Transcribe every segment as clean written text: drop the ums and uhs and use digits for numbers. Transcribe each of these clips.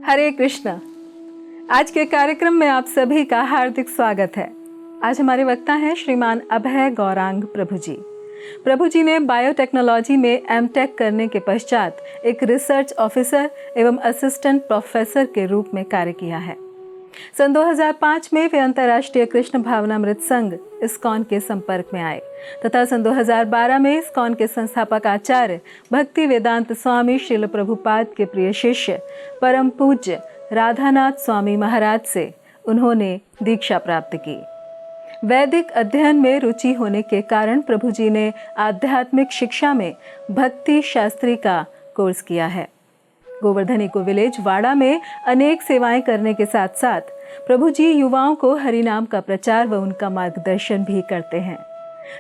हरे कृष्ण। आज के कार्यक्रम में आप सभी का हार्दिक स्वागत है। आज हमारे वक्ता हैं श्रीमान अभय गौरांग प्रभु जी। प्रभु जी ने बायोटेक्नोलॉजी में एमटेक करने के पश्चात एक रिसर्च ऑफिसर एवं असिस्टेंट प्रोफेसर के रूप में कार्य किया है। सन 2005 में वे अंतर्राष्ट्रीय कृष्ण भावनामृत संघ इस्कॉन के संपर्क में आए तथा सन 2012 में इस्कॉन के संस्थापक आचार्य भक्ति वेदांत स्वामी श्रील प्रभुपाद के प्रिय शिष्य परम पूज्य राधानाथ स्वामी महाराज से उन्होंने दीक्षा प्राप्त की। वैदिक अध्ययन में रुचि होने के कारण प्रभु जी ने आध्यात्मिक शिक्षा में भक्ति शास्त्री का कोर्स किया है। गोवर्धनी को विलेज वाड़ा में अनेक सेवाएं करने के साथ साथ प्रभु जी युवाओं को हरिनाम का प्रचार व उनका मार्गदर्शन भी करते हैं।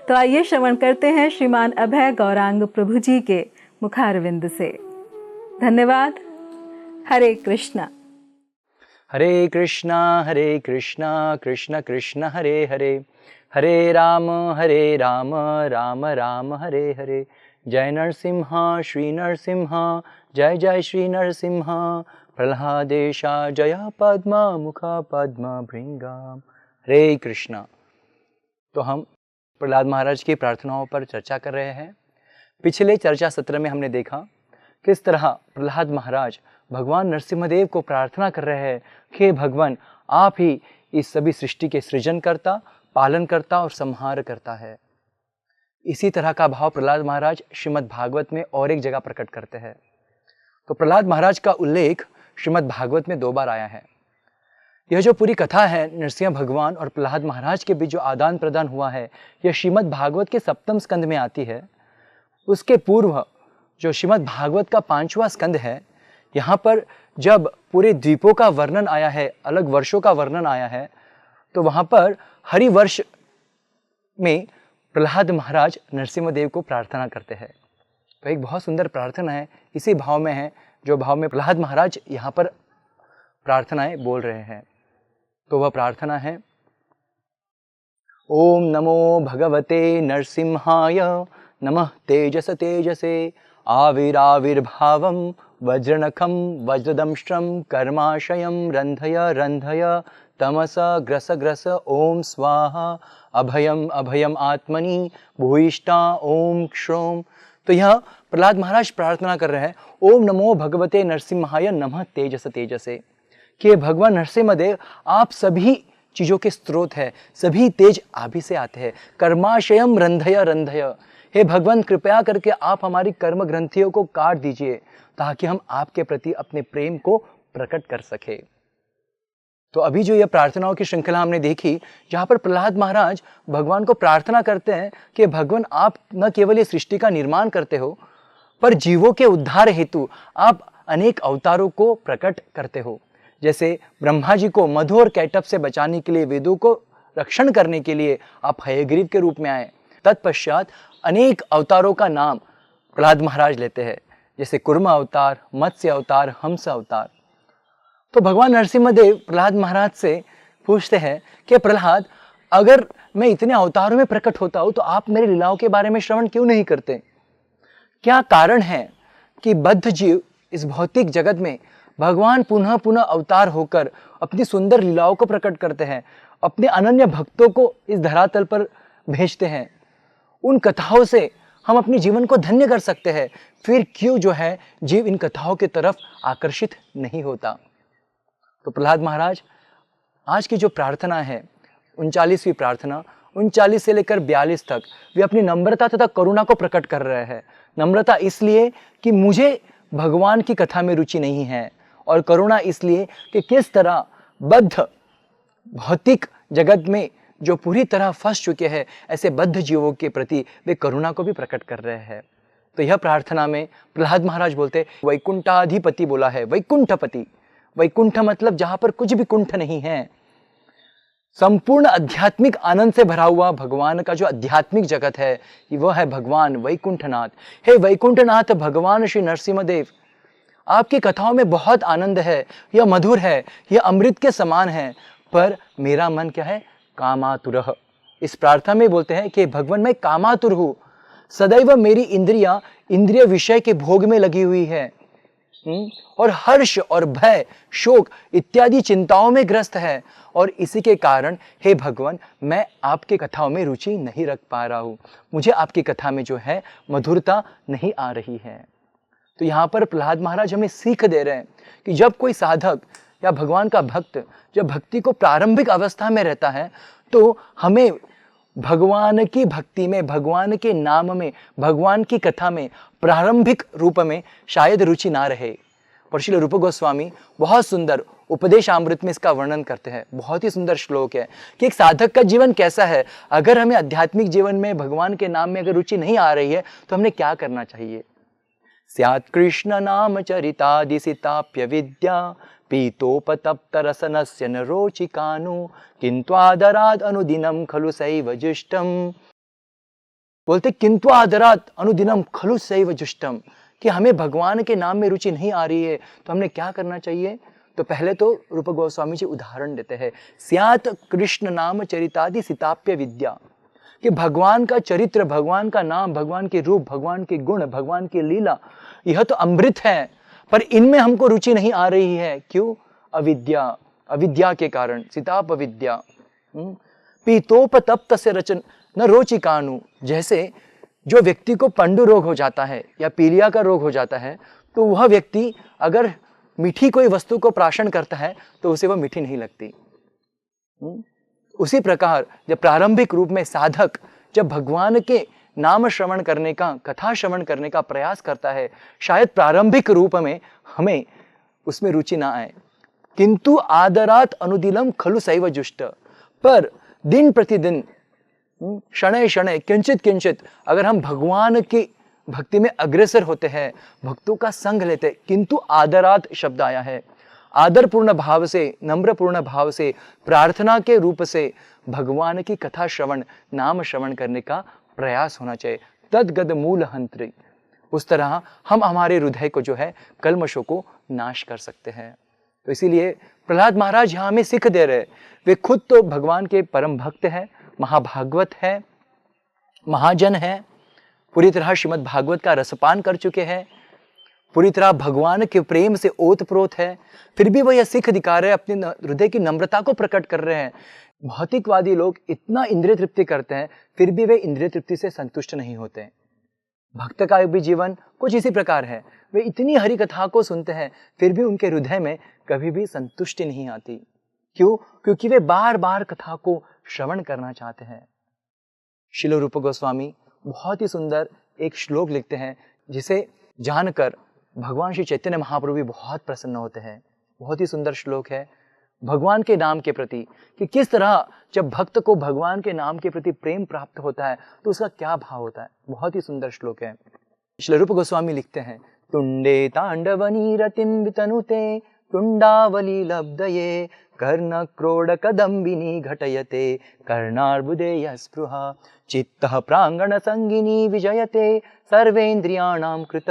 तो आइए श्रवण करते हैं श्रीमान अभय गौरांग प्रभु जी के मुखारविंद से। धन्यवाद। हरे कृष्णा। हरे कृष्णा कृष्ण कृष्ण हरे हरे, हरे राम राम राम हरे हरे। जय नरसिंह श्री नरसिंह, जय जय श्री नरसिंह। प्रह्लादेशा जया पद्मा मुखा पद्मा भृंगा। हरे कृष्णा। तो हम प्रहलाद महाराज की प्रार्थनाओं पर चर्चा कर रहे हैं। पिछले चर्चा सत्र में हमने देखा किस तरह प्रहलाद महाराज भगवान नरसिम्हदेव को प्रार्थना कर रहे हैं कि भगवान आप ही इस सभी सृष्टि के सृजन करता, पालन करता और संहार करता है। इसी तरह का भाव प्रहलाद महाराज श्रीमद् भागवत में और एक जगह प्रकट करते हैं। तो प्रहलाद महाराज का उल्लेख श्रीमद् भागवत में 2 बार आया है। यह जो पूरी कथा है नरसिंह भगवान और प्रहलाद महाराज के बीच जो आदान प्रदान हुआ है, यह श्रीमद् भागवत के 7वें स्कंद में आती है। उसके पूर्व जो श्रीमद् भागवत का 5वां स्कंद है, यहाँ पर जब पूरे द्वीपों का वर्णन आया है, अलग वर्षों का वर्णन आया है, तो वहाँ पर हरिवर्ष में प्रहलाद महाराज नरसिम्हदेव को प्रार्थना करते हैं। तो एक बहुत सुंदर प्रार्थना है, इसी भाव में है जो भाव में प्रहलाद महाराज यहाँ पर प्रार्थनाएं बोल रहे हैं। तो वह प्रार्थना है, ओम नमो भगवते नरसिंहाय, नमः तेजस तेजसे, आविराविर्भावं वज्रनखं वज्रदंष्ट्रं कर्माशयं रंधय रंधय, तमस ग्रस ग्रस ओम स्वाहा, अभयम अभयम आत्मनि भूयिष्ठा ओम क्षोम। तो यह प्रहलाद महाराज प्रार्थना कर रहे हैं, ओम नमो भगवते नरसिम्हाय नमः तेजस तेजसे, कि भगवान नरसिम्हदेव आप सभी चीज़ों के स्रोत है, सभी तेज आप ही से आते हैं। कर्माशयम रंधय रंधय, हे भगवान कृपया करके आप हमारी कर्म ग्रंथियों को काट दीजिए ताकि हम आपके प्रति अपने प्रेम को प्रकट कर सके। तो अभी जो यह प्रार्थनाओं की श्रृंखला हमने देखी, जहाँ पर प्रहलाद महाराज भगवान को प्रार्थना करते हैं कि भगवान आप न केवल ये सृष्टि का निर्माण करते हो, पर जीवों के उद्धार हेतु आप अनेक अवतारों को प्रकट करते हो। जैसे ब्रह्मा जी को मधु और कैटभ से बचाने के लिए, वेदों को रक्षण करने के लिए आप हयग्रीव के रूप में आए। तत्पश्चात अनेक अवतारों का नाम प्रहलाद महाराज लेते हैं, जैसे कुर्म अवतार, मत्स्य अवतार, हंस अवतार। तो भगवान नरसिम्हदेव प्रहलाद महाराज से पूछते हैं कि प्रहलाद, अगर मैं इतने अवतारों में प्रकट होता हूं तो आप मेरी लीलाओं के बारे में श्रवण क्यों नहीं करते? क्या कारण है कि बद्ध जीव इस भौतिक जगत में भगवान पुनः पुनः अवतार होकर अपनी सुंदर लीलाओं को प्रकट करते हैं, अपने अनन्य भक्तों को इस धरातल पर भेजते हैं? उन कथाओं से हम अपने जीवन को धन्य कर सकते हैं, फिर क्यों जो है जीव इन कथाओं की तरफ आकर्षित नहीं होता? तो प्रहलाद महाराज आज की जो प्रार्थना है 39वीं प्रार्थना, 39 से लेकर 42 तक वे अपनी नम्रता तथा करुणा को प्रकट कर रहे हैं। नम्रता इसलिए कि मुझे भगवान की कथा में रुचि नहीं है, और करुणा इसलिए कि किस तरह बद्ध भौतिक जगत में जो पूरी तरह फंस चुके हैं, ऐसे बद्ध जीवों के प्रति वे करुणा को भी प्रकट कर रहे हैं। तो यह प्रार्थना में प्रहलाद महाराज बोलते वैकुंठाधिपति बोला है, वैकुंठपति। वैकुंठ मतलब जहां पर कुछ भी कुंठ नहीं है, संपूर्ण आध्यात्मिक आनंद से भरा हुआ भगवान का जो आध्यात्मिक जगत है वह है भगवान वैकुंठनाथ। हे वैकुंठनाथ भगवान श्री नरसिंहदेव, आपकी कथाओं में बहुत आनंद है, यह मधुर है, यह अमृत के समान है, पर मेरा मन क्या है, कामातुरः। इस प्रार्थना में बोलते हैं कि भगवान मैं कामातुर हूं, सदैव मेरी इंद्रियां इंद्रिय विषय के भोग में लगी हुई है और हर्ष और भय शोक इत्यादि चिंताओं में ग्रस्त है, और इसी के कारण हे भगवान मैं आपके कथाओं में रुचि नहीं रख पा रहा हूं, मुझे आपकी कथा में जो है मधुरता नहीं आ रही है। तो यहाँ पर प्रहलाद महाराज हमें सीख दे रहे हैं कि जब कोई साधक या भगवान का भक्त जब भक्ति को प्रारंभिक अवस्था में रहता है तो हमें भगवान की भक्ति में, भगवान के नाम में, भगवान की कथा में प्रारंभिक रूप में शायद रुचि ना रहे। पर श्रील रूप गोस्वामी बहुत सुंदर उपदेशामृत में इसका वर्णन करते हैं। बहुत ही सुंदर श्लोक है कि एक साधक का जीवन कैसा है। अगर हमें आध्यात्मिक जीवन में भगवान के नाम में अगर रुचि नहीं आ रही है तो हमने क्या करना चाहिए। स्यात् कृष्ण नाम चरितादिसिताप्य विद्या पीतोपतप्त रसनस्य न रोचिकानु किंतु आदराद अनुदिनम खलु सैव जुष्टम। बोलते किंतु आदरात अनुदिनम खलु सैव जुष्टम, कि हमें भगवान के नाम में रुचि नहीं आ रही है तो हमने क्या करना चाहिए। तो पहले तो रूप गोस्वामी जी उदाहरण देते हैं, स्यात् कृष्ण नाम चरितादि सिताप्य विद्या, कि भगवान का चरित्र, भगवान का नाम, भगवान के रूप, भगवान के गुण, भगवान की लीला, यह तो अमृत है, पर इनमें हमको रुचि नहीं आ रही है। क्यों? अविद्या, अविद्या के कारण, सिताप अविद्या। पीतोपतप्त से रचन न रोचिकानु, जैसे जो व्यक्ति को पंडु रोग हो जाता है या पीलिया का रोग हो जाता है तो वह व्यक्ति अगर मीठी कोई वस्तु को प्राशन करता है तो उसे वह मीठी नहीं लगती। उसी प्रकार जब प्रारंभिक रूप में साधक जब भगवान के नाम श्रवण करने का, कथा श्रवण करने का प्रयास करता है, शायद प्रारंभिक रूप में हमें उसमें रुचि ना आए। किंतु आदरात अनुदिनम खलु सैव जुष्ट, पर दिन प्रतिदिन, शनय शनय, किंचित किंचित अगर हम भगवान की भक्ति में अग्रसर होते हैं, भक्तों का संग लेते, किंतु आदरात शब्द आया है, आदरपूर्ण भाव से, नम्रपूर्ण भाव से, प्रार्थना के रूप से भगवान की कथा श्रवण, नाम श्रवण करने का प्रयास होना चाहिए। तद्गद मूल हंत्री, उस तरह हम हमारे हृदय को जो है कल्मशों को नाश कर सकते हैं। तो इसीलिए प्रहलाद महाराज यहाँ हमें सीख दे रहे, वे खुद तो भगवान के परम भक्त हैं, महाभागवत है, महाजन है, पूरी तरह श्रीमद् भागवत का रसपान कर चुके हैं, पूरी तरह भगवान के प्रेम से ओतप्रोत है, फिर भी वह यह सीख दिखा रहे हैं, अपने हृदय की नम्रता को प्रकट कर रहे हैं। भौतिकवादी लोग इतना इंद्रिय तृप्ति करते हैं फिर भी वे इंद्रिय तृप्ति से संतुष्ट नहीं होते। भक्त का भी जीवन कुछ इसी प्रकार है, वे इतनी हरि कथा को सुनते हैं फिर भी उनके हृदय में कभी भी संतुष्टि नहीं आती। क्यों? क्योंकि वे बार बार कथा को श्रवण करना चाहते हैं। श्रील रूप गोस्वामी बहुत ही सुंदर एक श्लोक लिखते हैं जिसे जानकर भगवान श्री चैतन्य महाप्रभु भी बहुत प्रसन्न होते हैं। बहुत ही सुंदर श्लोक है भगवान के नाम के प्रति, कि किस तरह जब भक्त को भगवान के नाम के प्रति प्रेम प्राप्त होता है तो उसका क्या भाव होता है। बहुत ही सुंदर श्लोक है। श्रील रूप गोस्वामी लिखते हैं, तुंडे तांडवनी रतिम वितनुते तुंडावली लब्धये कर्ण क्रोड कदम्बिनी घटयते कर्णार्बुदे स्पृहा चित्तः प्रांगण संगिनी विजयते सर्वेन्द्रियाणां कृत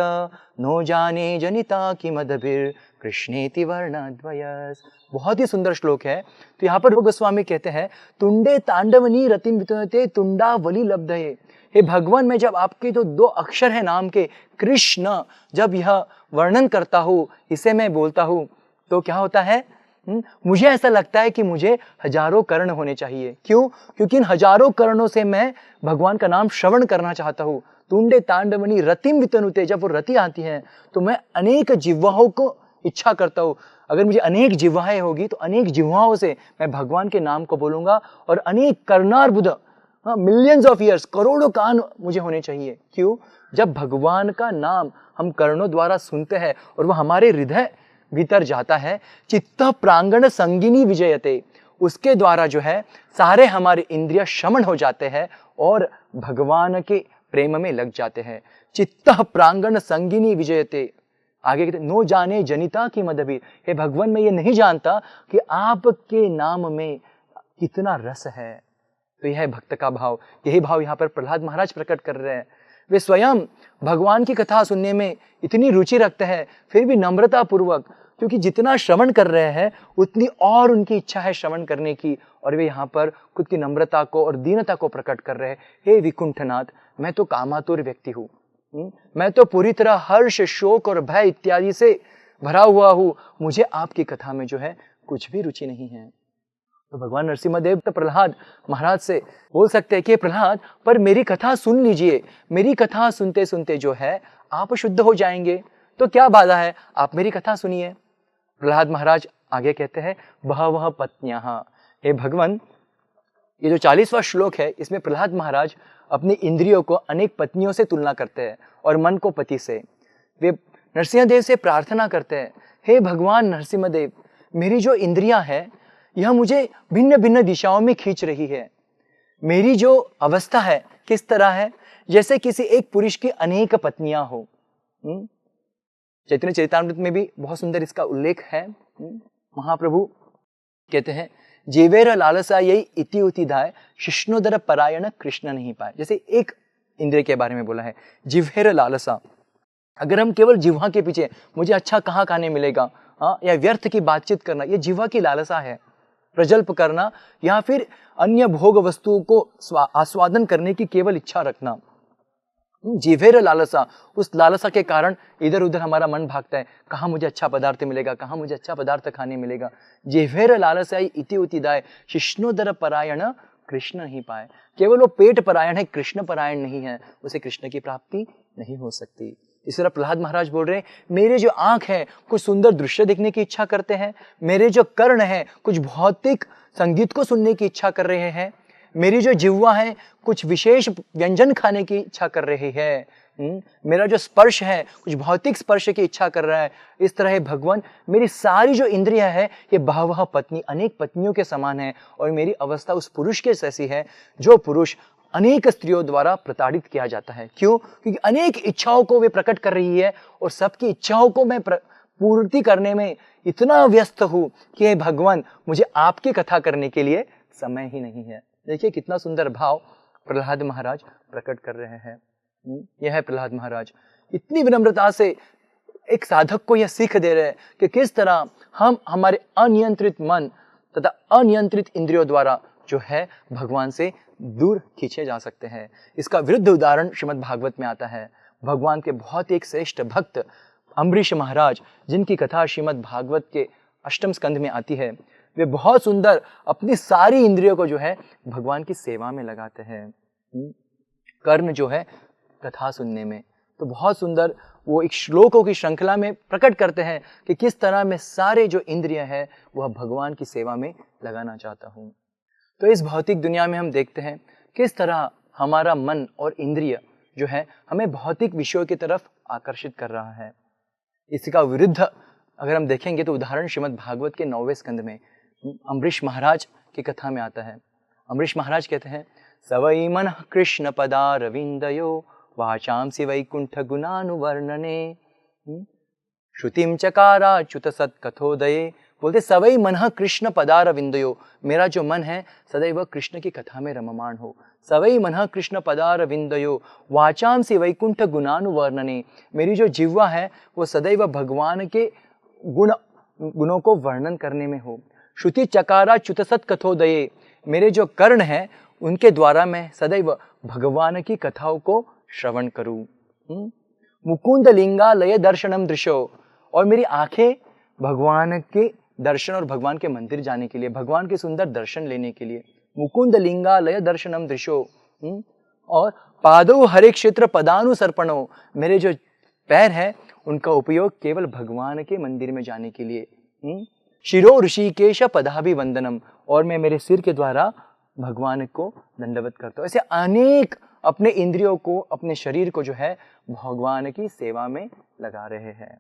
नो जाने जनिता किमदभिर कृष्णेति वर्णद्वयस्। बहुत ही सुंदर श्लोक है। तो यहाँ पर गोस्वामी कहते हैं, तुंडे तांडवनी रतिम वितनुते तुंडावली लब्धये, हे भगवान मैं जब आपके जो दो अक्षर है नाम के कृष्ण, जब यह वर्णन करता हूँ, इसे मैं बोलता हूँ तो क्या होता है, मुझे ऐसा लगता है कि मुझे हजारों कर्ण होने चाहिए। क्यों? क्योंकि इन हजारों कर्णों से मैं भगवान का नाम श्रवण करना चाहता हूँ। तुंडे तांडवनी रतिम वितनुते, जब वो रति आती है तो मैं अनेक जिह्वाओं को इच्छा करता हूँ। अगर मुझे अनेक जिह्वाएं होगी तो अनेक जिह्वाओं से मैं भगवान के नाम को बोलूंगा, और अनेक कर्णार्बुद, मिलियंस ऑफ ईयर्स, करोड़ों कान मुझे होने चाहिए। क्यों? जब भगवान का नाम हम कर्णों द्वारा सुनते हैं और वह हमारे हृदय भीतर जाता है, चित्त प्रांगण संगिनी विजयते, उसके द्वारा जो है सारे हमारे इंद्रिय शमन हो जाते हैं और भगवान के प्रेम में लग जाते हैं। चित्तः प्रांगण संगिनी विजयते। आगे कहते नो जाने जनिता की मदबीर, हे भगवान मैं ये नहीं जानता कि आपके नाम में कितना रस है। तो यह है भक्त का भाव। यही भाव यहाँ पर प्रहलाद महाराज प्रकट कर रहे हैं। वे स्वयं भगवान की कथा सुनने में इतनी रुचि रखते हैं, फिर भी नम्रता पूर्वक, क्योंकि जितना श्रवण कर रहे हैं उतनी और उनकी इच्छा है श्रवण करने की, और वे यहाँ पर खुद की नम्रता को और दीनता को प्रकट कर रहे हैं। हे विकुंठनाथ, मैं तो कामातुर व्यक्ति हूँ, मैं तो पूरी तरह हर्ष, शोक और भय इत्यादि से भरा हुआ हूँ, मुझे आपकी कथा में जो है कुछ भी रुचि नहीं है। तो भगवान नरसिम्हदेव तो प्रहलाद महाराज से बोल सकते हैं कि प्रहलाद पर मेरी कथा सुन लीजिए, मेरी कथा सुनते सुनते जो है आप शुद्ध हो जाएंगे, तो क्या बाधा है, आप मेरी कथा सुनिए। प्रहलाद महाराज आगे कहते हैं बहवः पत्न्याः, हे भगवान, ये जो 40वां श्लोक है इसमें प्रहलाद महाराज अपनी इंद्रियों को अनेक पत्नियों से तुलना करते हैं और मन को पति से। वे नरसिंहदेव से प्रार्थना करते हैं, हे भगवान नरसिम्हदेव, मेरी जो इंद्रियां है यह मुझे भिन्न भिन्न दिशाओं में खींच रही है। मेरी जो अवस्था है किस तरह है, जैसे किसी एक पुरुष की अनेक पत्नियां हो। चैतन्य चरितामृत में भी बहुत सुंदर इसका उल्लेख है। महाप्रभु कहते हैं जीवेर लालसा यही इति उतिधाय शिष्णोदर परायण कृष्ण नहीं पाए। जैसे एक इंद्रिय के बारे में बोला है जिह्वेर लालसा, अगर हम केवल जिह्वा के पीछे मुझे अच्छा कहाँ खाने मिलेगा, या व्यर्थ की बातचीत करना, ये जिह्वा की लालसा है। प्रजल्प करना या फिर अन्य भोग वस्तुओं को आस्वादन करने की केवल इच्छा रखना, जिह्वेर लालसा, उस लालसा के कारण इधर उधर हमारा मन भागता है, कहाँ मुझे अच्छा पदार्थ मिलेगा, कहाँ मुझे अच्छा पदार्थ खाने मिलेगा। जिह्वेर लालसा इति उतिदाय शिष्णोदर परायण कृष्ण नहीं पाए। केवल वो पेट परायण है, कृष्ण परायण नहीं है, उसे कृष्ण की प्राप्ति नहीं हो सकती। इस तरह प्रहलाद महाराज बोल रहे हैं मेरे जो आंख है कुछ सुंदर दृश्य देखने की इच्छा करते हैं, मेरे जो कर्ण है कुछ भौतिक संगीत को सुनने की इच्छा कर रहे हैं, मेरी जो जिह्वा है कुछ विशेष व्यंजन खाने की इच्छा कर रही है, मेरा जो स्पर्श है कुछ भौतिक स्पर्श की इच्छा कर रहा है। इस तरह भगवान मेरी सारी जो इंद्रियां है ये बहवः पत्नी, अनेक पत्नियों के समान है, और मेरी अवस्था उस पुरुष के जैसी है जो पुरुष अनेक स्त्रियों द्वारा प्रताड़ित किया जाता है। क्यों? क्योंकि अनेक इच्छाओं को वे प्रकट कर रही है और सबकी इच्छाओं को मैं पूर्ति करने में इतना व्यस्त हूं कि हे भगवान मुझे आपकी कथा करने के लिए समय ही नहीं है। देखिए कितना सुंदर भाव प्रहलाद महाराज प्रकट कर रहे हैं। यह है प्रहलाद महाराज इतनी विनम्रता से एक साधक को यह सीख दे रहे हैं कि किस तरह हम हमारे अनियंत्रित मन तथा अनियंत्रित इंद्रियों द्वारा जो है भगवान से दूर खींचे जा सकते हैं। इसका विरुद्ध उदाहरण श्रीमद् भागवत में आता है। भगवान के बहुत ही एक श्रेष्ठ भक्त अम्बरीश महाराज, जिनकी कथा श्रीमद् भागवत के 8वें स्कंध में आती है, वे बहुत सुंदर अपनी सारी इंद्रियों को जो है भगवान की सेवा में लगाते हैं। कर्ण जो है कथा सुनने में, तो बहुत सुंदर वो एक श्लोकों की श्रृंखला में प्रकट करते हैं कि किस तरह मैं सारे जो इंद्रियां हैं वह भगवान की सेवा में लगाना चाहता हूँ। तो इस भौतिक दुनिया में हम देखते हैं किस तरह हमारा मन और इंद्रिय जो है हमें भौतिक विषयों की तरफ आकर्षित कर रहा है। इसका विरुद्ध अगर हम देखेंगे तो उदाहरण श्रीमद् भागवत के 9वें स्कंद में अम्बरीश महाराज की कथा में आता है। अम्बरीश महाराज कहते हैं सवै मनः कृष्ण पदारविंदयो वाचांसि वैकुंठ गुणानुवर्णने श्रुतिम चकाराच्युत सत्कथोदये। बोलते सवै मनः कृष्ण पदारविंदयो, मेरा जो मन है सदैव कृष्ण की कथा में रममाण हो। सवै मनः कृष्ण पदारविंदयो वाचांसि वैकुंठ गुणानुवर्णने, मेरी जो जिह्वा है वो सदैव भगवान के गुणों को वर्णन करने में हो। श्रुति चकाराच्युत सत्कथोदये, मेरे जो कर्ण हैं उनके द्वारा मैं सदैव भगवान की कथाओं को श्रवण करूं। मुकुंद लिंगालय दर्शनम दृश्यो, और मेरी आंखें भगवान के दर्शन और भगवान के मंदिर जाने के लिए, भगवान के सुंदर दर्शन लेने के लिए। मुकुंद लिंगालय दर्शनम दृश्यो, और पादो हरे क्षेत्र पदानुसर्पणो, मेरे जो पैर हैं उनका उपयोग केवल भगवान के मंदिर में जाने के लिए। शिरो ऋषिकेश पदाभिवंदनम, और मैं मेरे सिर के द्वारा भगवान को दंडवत करता हूँ। ऐसे अनेक अपने इंद्रियों को, अपने शरीर को जो है भगवान की सेवा में लगा रहे हैं।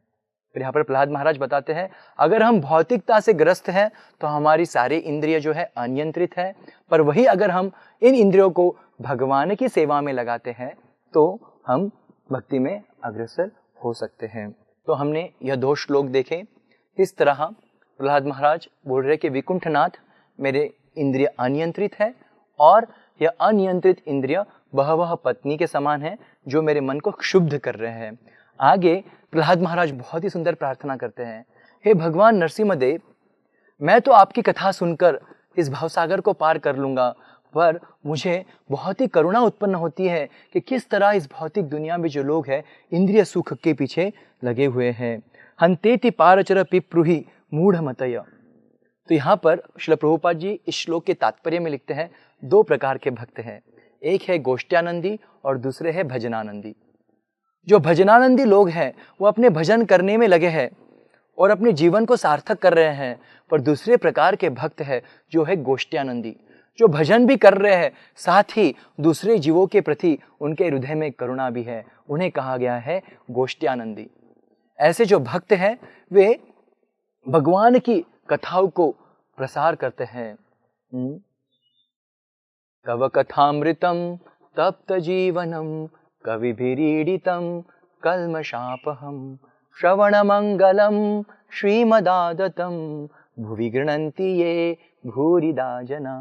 फिर यहाँ पर प्रहलाद महाराज बताते हैं अगर हम भौतिकता से ग्रस्त हैं तो हमारी सारी इंद्रिय जो है अनियंत्रित है, पर वही अगर हम इन इंद्रियों को भगवान की सेवा में लगाते हैं तो हम भक्ति में अग्रसर हो सकते हैं। तो हमने यह 2 श्लोक देखे। इस तरह प्रहलाद महाराज बोल रहे कि विकुंठनाथ मेरे इंद्रिय अनियंत्रित है और यह अनियंत्रित इंद्रिय बहवह पत्नी के समान है जो मेरे मन को क्षुब्ध कर रहे हैं। आगे प्रहलाद महाराज बहुत ही सुंदर प्रार्थना करते हैं, हे भगवान नरसिंहदेव, मैं तो आपकी कथा सुनकर इस भवसागर को पार कर लूंगा, पर मुझे बहुत ही करुणा उत्पन्न होती है कि किस तरह इस भौतिक दुनिया में जो लोग हैं इंद्रिय सुख के पीछे लगे हुए हैं। हंतेति पारचर पिप्रुहि मूढ़मतय। तो यहाँ पर श्रील प्रभुपाद जी इस श्लोक के तात्पर्य में लिखते हैं 2 प्रकार के भक्त हैं, एक है गोष्ठ्यानंदी और दूसरे है भजनानंदी। जो भजनानंदी लोग हैं वो अपने भजन करने में लगे हैं और अपने जीवन को सार्थक कर रहे हैं, पर दूसरे प्रकार के भक्त है जो है गोष्ठ्यानंदी, जो भजन भी कर रहे हैं साथ ही दूसरे जीवों के प्रति उनके हृदय में करुणा भी है, उन्हें कहा गया है गोष्ठ्यानंदी। ऐसे जो भक्त हैं वे भगवान की कथाओं को प्रसार करते हैं। कव कथामृतम तप्त जीवनम कविभिरीडितम कल्मषापहम श्रवण मंगलम श्रीमदादतम भुवि गृह्णन्ति ये भूरिदा जना।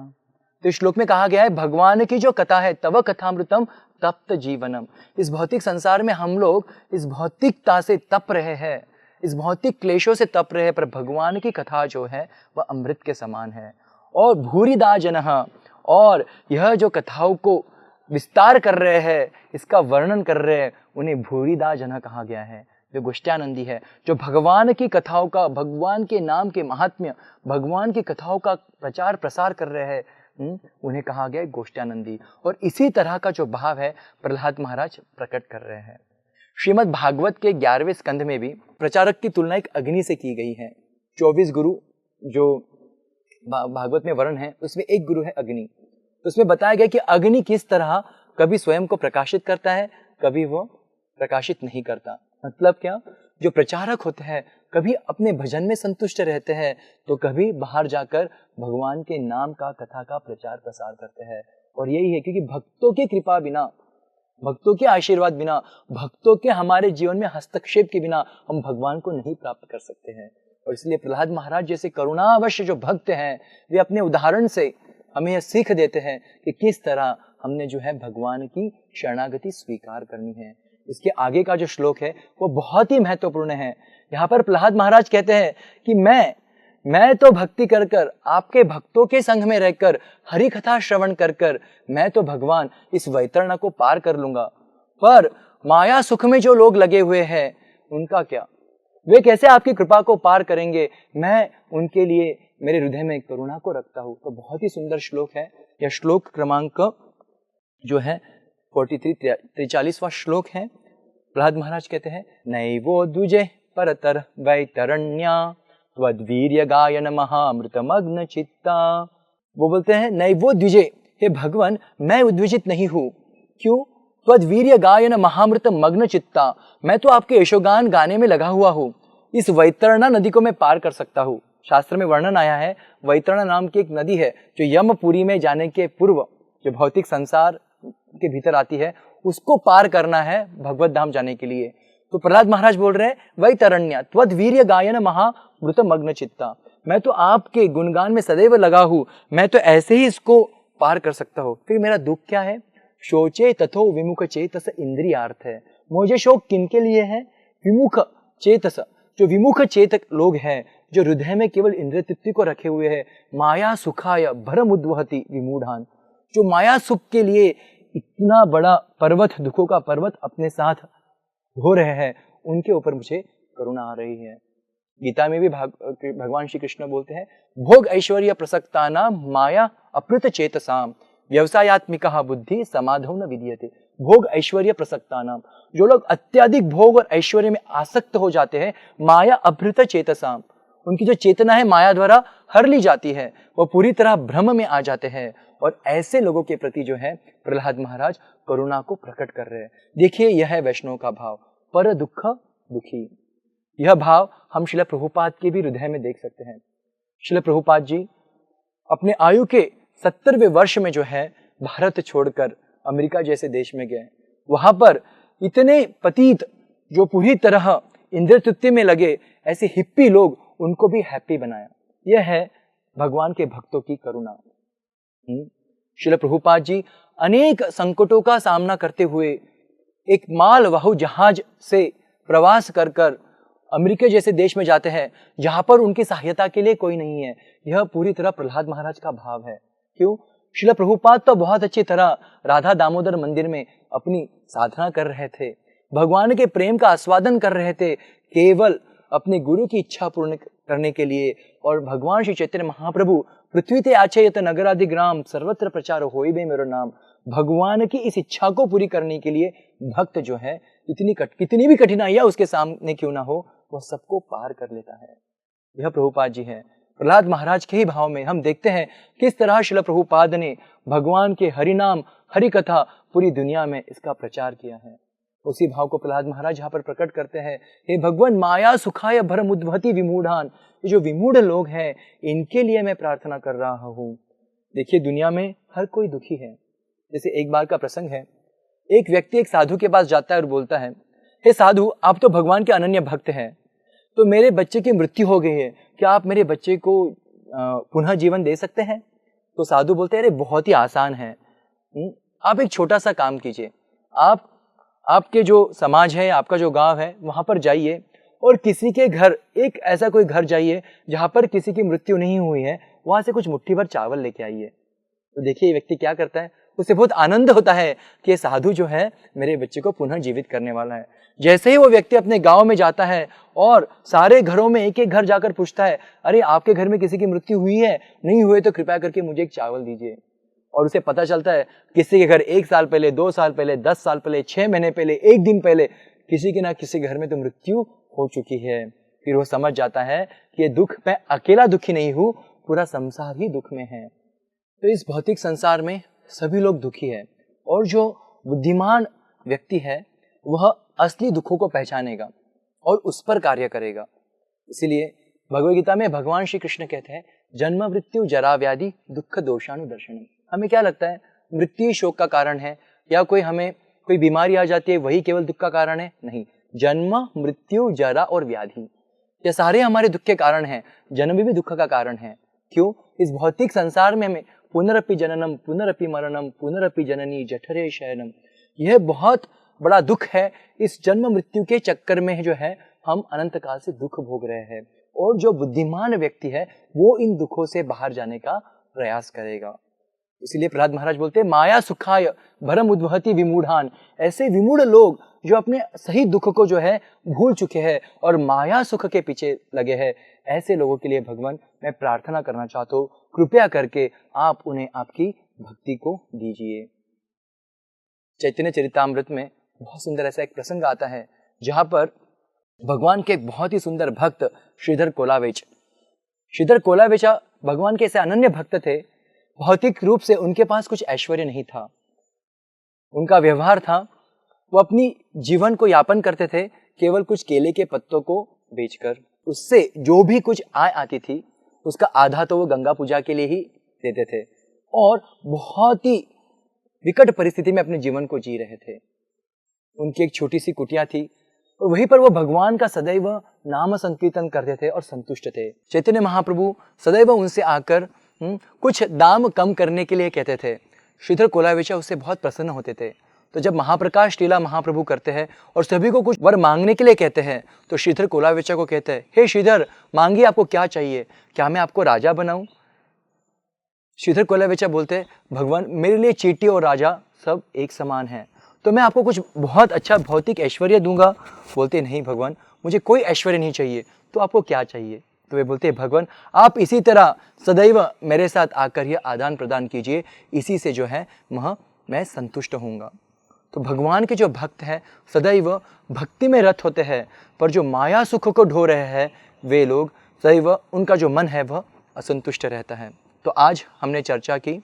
तो इस श्लोक में कहा गया है भगवान की जो कथा है तव कथामृतम तप्त जीवनम। इस भौतिक संसार में हम लोग इस भौतिकता से तप रहे हैं, इस भौतिक क्लेशों से तप रहे हैं, पर भगवान की कथा जो है वह अमृत के समान है। और भूरिदा जनः, और यह जो कथाओं को विस्तार कर रहे हैं, इसका वर्णन कर रहे हैं, उन्हें भूरिदा जनः कहा गया है, जो गोष्ठ्यानंदी है, जो भगवान की कथाओं का, भगवान के नाम के महात्म्य, भगवान की कथाओं का प्रचार प्रसार कर रहे हैं, उन्हें कहा गया गोष्ठ्यानंदी। और इसी तरह का जो भाव है प्रहलाद महाराज प्रकट कर रहे हैं। श्रीमद् भागवत के 11वें स्कंध में भी प्रचारक की तुलना एक अग्नि से की गई है। 24 गुरु जो भागवत में वर्णन है उसमें एक गुरु है अग्नि। तो उसमें बताया गया कि अग्नि किस तरह कभी स्वयं को प्रकाशित करता है, कभी वो प्रकाशित नहीं करता। मतलब क्या, जो प्रचारक होते हैं कभी अपने भजन में संतुष्ट रहते हैं तो कभी बाहर जाकर भगवान के नाम का, कथा का प्रचार प्रसार करते हैं। और यही है क्योंकि भक्तों की कृपा बिना, भक्तों के आशीर्वाद बिना, भक्तों के हमारे जीवन में हस्तक्षेप के बिना हम भगवान को नहीं प्राप्त कर सकते हैं। और इसलिए प्रहलाद महाराज जैसे करुणावश्य जो भक्त हैं वे अपने उदाहरण से हमें यह सीख देते हैं कि किस तरह हमने जो है भगवान की शरणागति स्वीकार करनी है। इसके आगे का जो श्लोक है वो बहुत ही महत्वपूर्ण है। यहाँ पर प्रहलाद महाराज कहते हैं कि मैं तो भक्ति कर कर, आपके भक्तों के संग में रहकर, हरि कथा श्रवण कर कर मैं तो भगवान इस वैतरणा को पार कर लूंगा, पर माया सुख में जो लोग लगे हुए हैं उनका क्या, वे कैसे आपकी कृपा को पार करेंगे, मैं उनके लिए मेरे हृदय में करुणा को रखता हूँ। तो बहुत ही सुंदर श्लोक है। यह श्लोक क्रमांक जो है 43वां श्लोक है। प्रहलाद महाराज कहते हैं नैवो द्विजे परतर वैतरण्या त्वद्वीर्य गायन महामृतमग्न चित्ता। वो बोलते हैं नैवो द्विजे, हे भगवान मैं उद्विजित नहीं हूँ। क्यों? त्वद्वीर्य गायन महामृत मग्न चित्ता, मैं तो आपके यशोगान गाने में लगा हुआ हूँ। इस वैतरणा नदी को मैं पार कर सकता हूँ। शास्त्र में वर्णन आया है वैतरणा नाम की एक नदी है जो यमपुरी में जाने के पूर्व, जो भौतिक संसार के भीतर आती है, उसको पार करना है भगवत धाम जाने के लिए। तो प्रहलाद महाराज बोल रहे हैं वैतरण्य त्वद्वीर्य गायन महामृत मग्न चित्ता, मैं तो आपके गुणगान में सदैव लगा हूँ, मैं तो ऐसे ही इसको पार कर सकता हूँ। फिर मेरा दुख क्या है? शोचे तथो विमुख चेतस इंद्रियार्थ है। मुझे शोक किनके लिए है? विमुख चेतस, जो विमुख चेतक लोग हैं, जो हृदय में केवल इंद्रिय तृप्ति को रखे हुए हैं। माया सुखाय भरम उद्वहति विमूढ़ान, जो माया सुख के लिए इतना बड़ा पर्वत, दुखों का पर्वत अपने साथ हो रहे हैं, उनके ऊपर मुझे करुणा आ रही है। गीता में भी भगवान श्री कृष्ण बोलते हैं भोग ऐश्वर्य प्रसक्तानाम माया अपृत चेतसाम व्यवसायात्मिका बुद्धि समाधौ न विद्यते। भोग ऐश्वर्य प्रसक्तानाम, जो लोग अत्यधिक भोग और ऐश्वर्य में आसक्त हो जाते हैं, माया अपृत चेतसाम, उनकी जो चेतना है माया द्वारा हर ली जाती है, वो पूरी तरह भ्रम में आ जाते हैं। और ऐसे लोगों के प्रति जो है प्रहलाद महाराज करुणा को प्रकट कर रहे हैं। देखिए यह है वैष्णव का भाव, पर दुख दुखी। यह भाव हम श्रील प्रभुपाद के भी हृदय में देख सकते हैं। श्रील प्रभुपाद जी अपने आयु के 70वें वर्ष में जो है भारत छोड़कर अमेरिका जैसे देश में गए। वहां पर इतने पतित जो पूरी तरह इंद्रिय तृप्ति में लगे, ऐसे हिप्पी लोग, उनको भी हैप्पी बनाया। यह है भगवान के भक्तों की करुणा। श्रील प्रभुपाद जी अनेक संकटों का सामना करते हुए एक मालवाहु जहाज से प्रवास कर कर अमेरिका जैसे देश में जाते हैं, जहां पर उनकी सहायता के लिए कोई नहीं है। यह पूरी तरह प्रहलाद महाराज का भाव है। क्यों? श्रील प्रभुपाद तो बहुत अच्छी तरह राधा दामोदर मंदिर में अपनी साधना कर रहे थे, भगवान के प्रेम का आस्वादन कर रहे थे, केवल अपने गुरु की इच्छा पूर्ण करने के लिए। और भगवान श्री चैतन्य महाप्रभु पृथ्वी ते आचयत नगरादि ग्राम सर्वत्र प्रचार होई बे मेरो नाम, भगवान की इस इच्छा को पूरी करने के लिए भक्त जो है कितनी भी कठिनाइयां उसके सामने क्यों ना हो, वह सबको पार कर लेता है। यह प्रभुपाद जी है। प्रहलाद महाराज के ही भाव में हम देखते हैं किस तरह श्रील प्रभुपाद ने भगवान के हरि नाम हरि कथा पूरी दुनिया में इसका प्रचार किया है। उसी भाव को प्रहलाद महाराज यहाँ पर प्रकट करते हैं। हे भगवान, माया सुखाय भरम उद्भवति विमूढ़ान, ये जो विमूढ़ लोग हैं इनके लिए मैं प्रार्थना कर रहा हूँ। देखिए, दुनिया में हर कोई दुखी है। जैसे एक बार का प्रसंग है, एक व्यक्ति एक साधु के पास जाता है और बोलता है, हे साधु, आप तो भगवान के अनन्य भक्त हैं, तो मेरे बच्चे की मृत्यु हो गई है, क्या आप मेरे बच्चे को पुनः जीवन दे सकते हैं? तो साधु बोलते हैं, अरे बहुत ही आसान है, आप एक छोटा सा काम कीजिए, आपके जो समाज है, आपका जो गांव है, वहां पर जाइए और किसी के घर, एक ऐसा कोई घर जाइए जहां पर किसी की मृत्यु नहीं हुई है, वहां से कुछ मुट्ठी भर चावल लेके आइए। तो देखिए ये व्यक्ति क्या करता है, उसे बहुत आनंद होता है कि ये साधु जो है मेरे बच्चे को पुनः जीवित करने वाला है। जैसे ही वो व्यक्ति अपने गांव में जाता है और सारे घरों में एक एक घर जाकर पूछता है, अरे आपके घर में किसी की मृत्यु हुई है? नहीं हुई तो कृपया करके मुझे एक चावल दीजिए। और उसे पता चलता है किसी के घर 1 साल पहले, 2 साल पहले, 10 साल पहले, 6 महीने पहले, 1 दिन पहले किसी के ना किसी घर में तो मृत्यु हो चुकी है। फिर वो समझ जाता है कि ये दुख मैं अकेला दुखी नहीं हूं, पूरा संसार ही दुख में है। तो इस भौतिक संसार में सभी लोग दुखी है, और जो बुद्धिमान व्यक्ति है वह असली दुखों को पहचानेगा और उस पर कार्य करेगा। इसीलिए भगवद गीता में भगवान श्री कृष्ण कहते हैं, जन्म मृत्यु जरा व्याधि दुख दोषानुदर्शनम। हमें क्या लगता है मृत्यु शोक का कारण है, या हमें कोई बीमारी आ जाती है वही केवल दुख का कारण है? नहीं, जन्म मृत्यु जरा और व्याधि ये सारे हमारे दुख के कारण हैं। जन्म भी दुख का कारण है। क्यों? इस भौतिक संसार में हमें पुनरपि जननम पुनरपि मरणम पुनरपि जननी जठरे शयनम, यह बहुत बड़ा दुख है। इस जन्म मृत्यु के चक्कर में जो है हम अनंत काल से दुख भोग रहे हैं, और जो बुद्धिमान व्यक्ति है वो इन दुखों से बाहर जाने का प्रयास करेगा। इसलिए प्रहलाद महाराज बोलते हैं, माया सुखाय भरम उद्वहति विमूढ़ान। ऐसे विमूढ़ लोग जो अपने सही दुख को जो है भूल चुके हैं और माया सुख के पीछे लगे हैं, ऐसे लोगों के लिए भगवान मैं प्रार्थना करना चाहता हूँ, कृपया करके आप उन्हें आपकी भक्ति को दीजिए। चैतन्य चरितामृत में बहुत सुंदर ऐसा एक प्रसंग आता है जहां पर भगवान के एक बहुत ही सुंदर भक्त श्रीधर कोलावेचा भगवान के ऐसे अनन्य भक्त थे। भौतिक रूप से उनके पास कुछ ऐश्वर्य नहीं था, उनका व्यवहार था, वो अपनी जीवन को यापन करते थे केवल कुछ केले के पत्तों को बेचकर। उससे जो भी कुछ आय आती थी उसका आधा तो वो गंगा पूजा के लिए ही देते थे, और बहुत ही विकट परिस्थिति में अपने जीवन को जी रहे थे। उनकी एक छोटी सी कुटिया थी और वहीं पर वो भगवान का सदैव नाम संकीर्तन करते थे और संतुष्ट थे। चैतन्य महाप्रभु सदैव उनसे आकर कुछ दाम कम करने के लिए कहते थे। श्रीधर कोलावेचा उससे बहुत प्रसन्न होते थे। तो जब महाप्रकाश लीला महाप्रभु करते हैं और सभी को कुछ वर मांगने के लिए कहते हैं, तो श्रीधर कोलावेचा को कहते हैं, हे श्रीधर, मांगिए आपको क्या चाहिए, क्या मैं आपको राजा बनाऊं? श्रीधर कोलावेचा बोलते हैं, भगवान मेरे लिए चींटी और राजा सब एक समान है, तो मैं आपको कुछ बहुत अच्छा भौतिक ऐश्वर्य दूंगा। बोलते नहीं भगवान, मुझे कोई ऐश्वर्य नहीं चाहिए, तो आपको क्या चाहिए? तो वे बोलते हैं, भगवान आप इसी तरह सदैव मेरे साथ आकर यह आदान प्रदान कीजिए, इसी से जो है मैं संतुष्ट होऊंगा। तो भगवान के जो भक्त हैं सदैव भक्ति में रत होते हैं, पर जो माया सुख को ढो रहे हैं वे लोग सदैव उनका जो मन है वह असंतुष्ट रहता है। तो आज हमने चर्चा की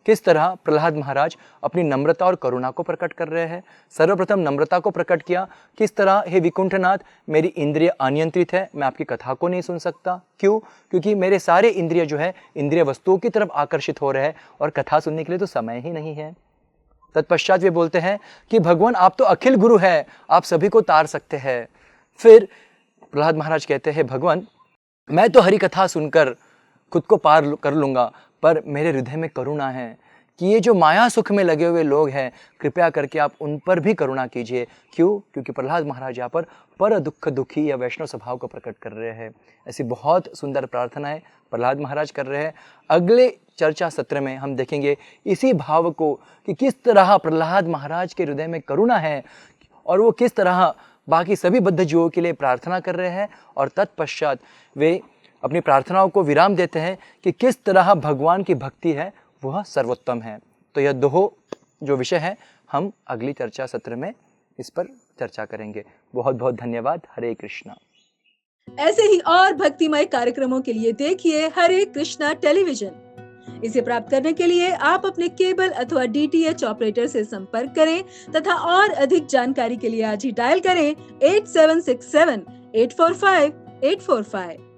किस तरह प्रहलाद महाराज अपनी नम्रता और करुणा को प्रकट कर रहे हैं। सर्वप्रथम नम्रता को प्रकट किया, किस तरह हे विकुंठनाथ मेरी इंद्रिय अनियंत्रित है, मैं आपकी कथा को नहीं सुन सकता। क्यों? क्योंकि मेरे सारे इंद्रिय जो है इंद्रिय वस्तुओं की तरफ आकर्षित हो रहे हैं और कथा सुनने के लिए तो समय ही नहीं है। तत्पश्चात वे बोलते हैं कि भगवान आप तो अखिल गुरु है, आप सभी को तार सकते हैं। फिर प्रहलाद महाराज कहते हैं भगवान मैं तो हरि कथा सुनकर खुद को पार कर लूँगा, पर मेरे हृदय में करुणा है कि ये जो माया सुख में लगे हुए लोग हैं, कृपया करके आप उन पर भी करुणा कीजिए। क्यों? क्योंकि प्रहलाद महाराज यहाँ पर दुख दुखी या वैष्णव स्वभाव को प्रकट कर रहे हैं। ऐसी बहुत सुंदर प्रार्थनाएं प्रहलाद महाराज कर रहे हैं। अगले चर्चा सत्र में हम देखेंगे इसी भाव को कि किस तरह प्रहलाद महाराज के हृदय में करुणा है और वो किस तरह बाकी सभी बद्ध जीवों के लिए प्रार्थना कर रहे हैं, और तत्पश्चात वे अपनी प्रार्थनाओं को विराम देते हैं कि किस तरह भगवान की भक्ति है वह सर्वोत्तम है। तो यह दो जो विषय है हम अगली चर्चा सत्र में इस पर चर्चा करेंगे। बहुत बहुत धन्यवाद। हरे कृष्णा। ऐसे ही और भक्तिमय कार्यक्रमों के लिए देखिए हरे कृष्णा टेलीविजन। इसे प्राप्त करने के लिए आप अपने केबल अथवा DTH ऑपरेटर से संपर्क करें तथा और अधिक जानकारी के लिए आज ही डायल करें 8767 845 845।